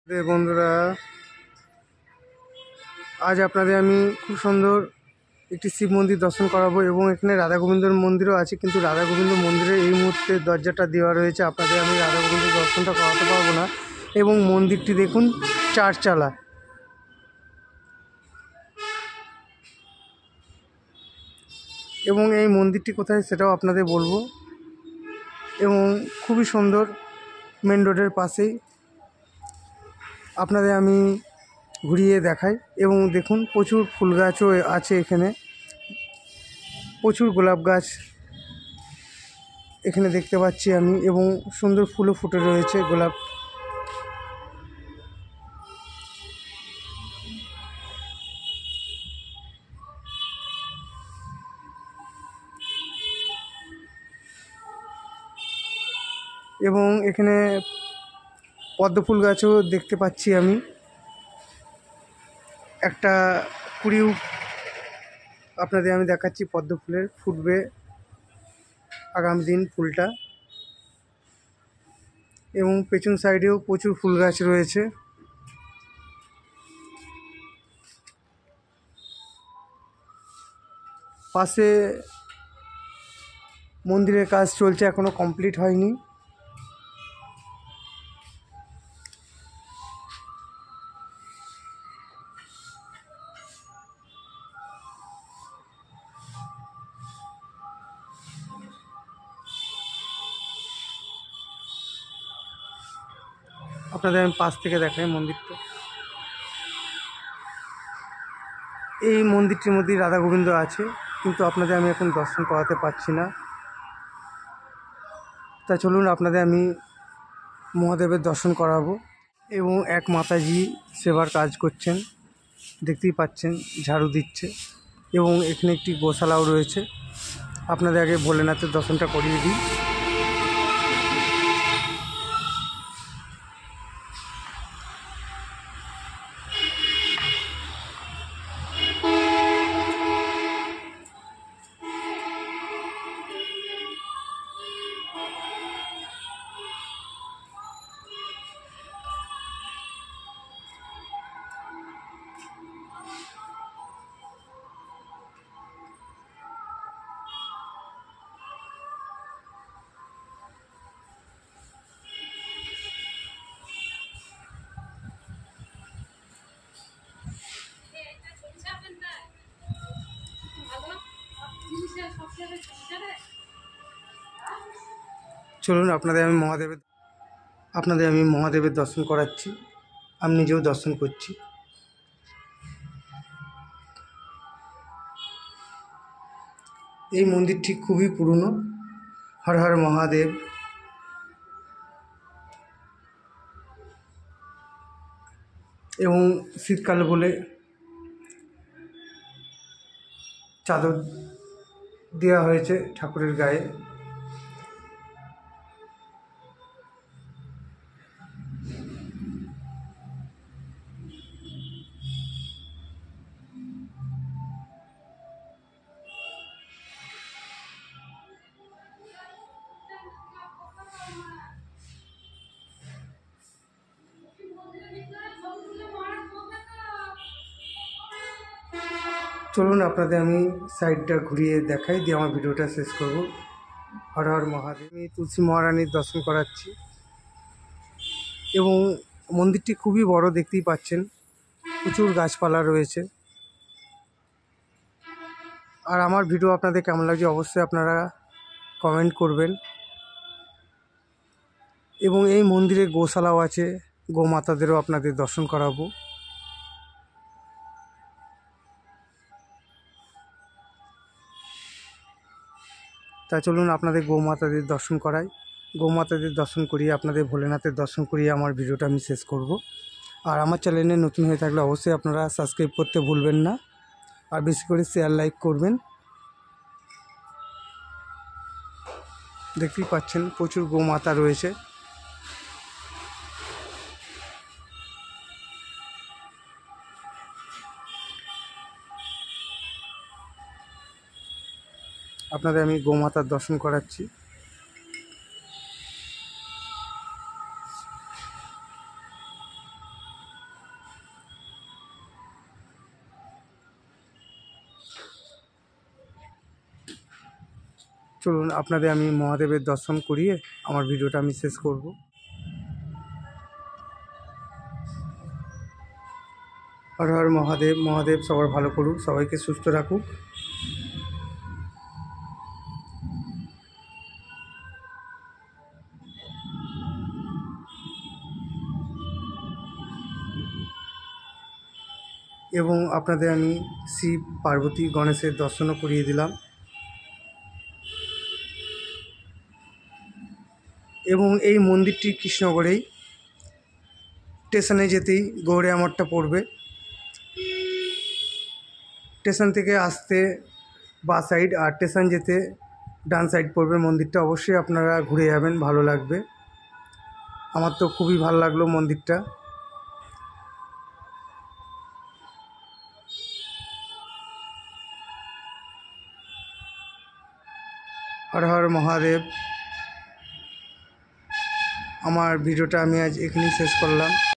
বন্ধুরা, আজ আপনাদের আমি খুব সুন্দর একটি শিব মন্দির দর্শন করাবো এবং এখানে রাধা গোবিন্দর মন্দিরও আছে, কিন্তু রাধা গোবিন্দ মন্দিরে এই মুহূর্তে দরজাটা দেওয়া রয়েছে। আপনাদের আমি রাধা গোবিন্দের দর্শনটা করাতে পারবো না। এবং মন্দিরটি দেখুন, চারচালা। এবং এই মন্দিরটি কোথায় সেটাও আপনাদের বলবো। এবং খুবই সুন্দর, মেন রোডের পাশেই। আপনাদের আমি ঘুরিয়ে দেখাই। এবং দেখুন, প্রচুর ফুল গাছও আছে এখানে, প্রচুর গোলাপ গাছ এখানে দেখতে পাচ্ছি আমি, এবং সুন্দর ফুলও ফুটে রয়েছে গোলাপ। এবং এখানে পদ্ম ফুল গাছও দেখতে পাচ্ছি আমি। একটা কুড়িও আপনাদের আমি দেখাচ্ছি, পদ্ম ফুলের ফুটবে আগামী দিন ফুলটা। এবং পেছন সাইডেও প্রচুর ফুল গাছ রয়েছে। পাশে মন্দিরের কাজ চলছে, এখনো কমপ্লিট হয়নি। আপনাদের আমি পাশ থেকে দেখাই মন্দিরটা। এই মন্দিরটির মধ্যেই রাধা গোবিন্দ আছে, কিন্তু আপনাদের আমি এখন দর্শন করাতে পারছি না। তা চলুন আপনাদের আমি মহাদেবের দর্শন করাবো। এবং এক মাতাজি সেবার কাজ করছেন, দেখতেই পাচ্ছেন, ঝাড়ু দিচ্ছে। এবং এখানে একটি গোশালাও রয়েছে। আপনাদের আগে ভোলেনাথের দর্শনটা করিয়ে দিই। চলুন আপনাদের আমি মহাদেবের দর্শন করাচ্ছি। আমি নিজেও দর্শন করছি। এই মন্দিরটি খুবই পুরনো। হর হর মহাদেব। এবং শীতকাল বলে চাদর দেওয়া হয়েছে ঠাকুরের গায়ে। চলুন আপনাদের আমি সাইডটা ঘুরিয়ে দেখাই, দিয়ে আমার ভিডিওটা শেষ করব। হর হর মহাদেব। আমি তুলসী মহারানীর দর্শন করাচ্ছি। এবং মন্দিরটি খুবই বড়, দেখতেই পাচ্ছেন, প্রচুর গাছপালা রয়েছে। আর আমার ভিডিও আপনাদের কেমন লাগছে অবশ্যই আপনারা কমেন্ট করবেন। এবং এই মন্দিরে গোশালাও আছে, গোমাতাদেরও আপনাদের দর্শন করাবো। তা চলুন আপনাদের গোমাতাদের দর্শন করাই। গোমাতাদের দর্শন করিয়ে আপনাদের ভোলেনাথের দর্শন করিয়ে আমার ভিডিওটা আমি শেষ করব। আর আমার চ্যানেলে নতুন হয়ে থাকলে অবশ্যই আপনারা সাবস্ক্রাইব করতে ভুলবেন না। আর বেশি করে শেয়ার লাইক করবেন। দেখতেই পাচ্ছেন প্রচুর গোমাতা রয়েছে। আপনাদের আমি গোমাতার দর্শন করাচ্ছি। চলুন আপনাদের আমি মহাদেবের দর্শন করিয়ে আমার ভিডিওটা আমি শেষ করব। হর হর মহাদেব। মহাদেব সবার ভালো করুক, সবাইকে সুস্থ রাখুক। এবং আপনাদের আমি শিব, পার্বতী, গণেশের দর্শনও করিয়ে দিলাম। এবং এই মন্দিরটি কৃষ্ণগড়েই, স্টেশনে যেতেই গৌড়িয়া মঠটা পড়বে। স্টেশন থেকে আসতে বাঁ সাইড, আর স্টেশন যেতে ডান সাইড পড়বে মন্দিরটা। অবশ্যই আপনারা ঘুরে যাবেন, ভালো লাগবে। আমার তো খুবই ভালো লাগলো মন্দিরটা। হর হর মহাদেব। আমার ভিডিওটা আমি আজ এখানেই শেষ করলাম।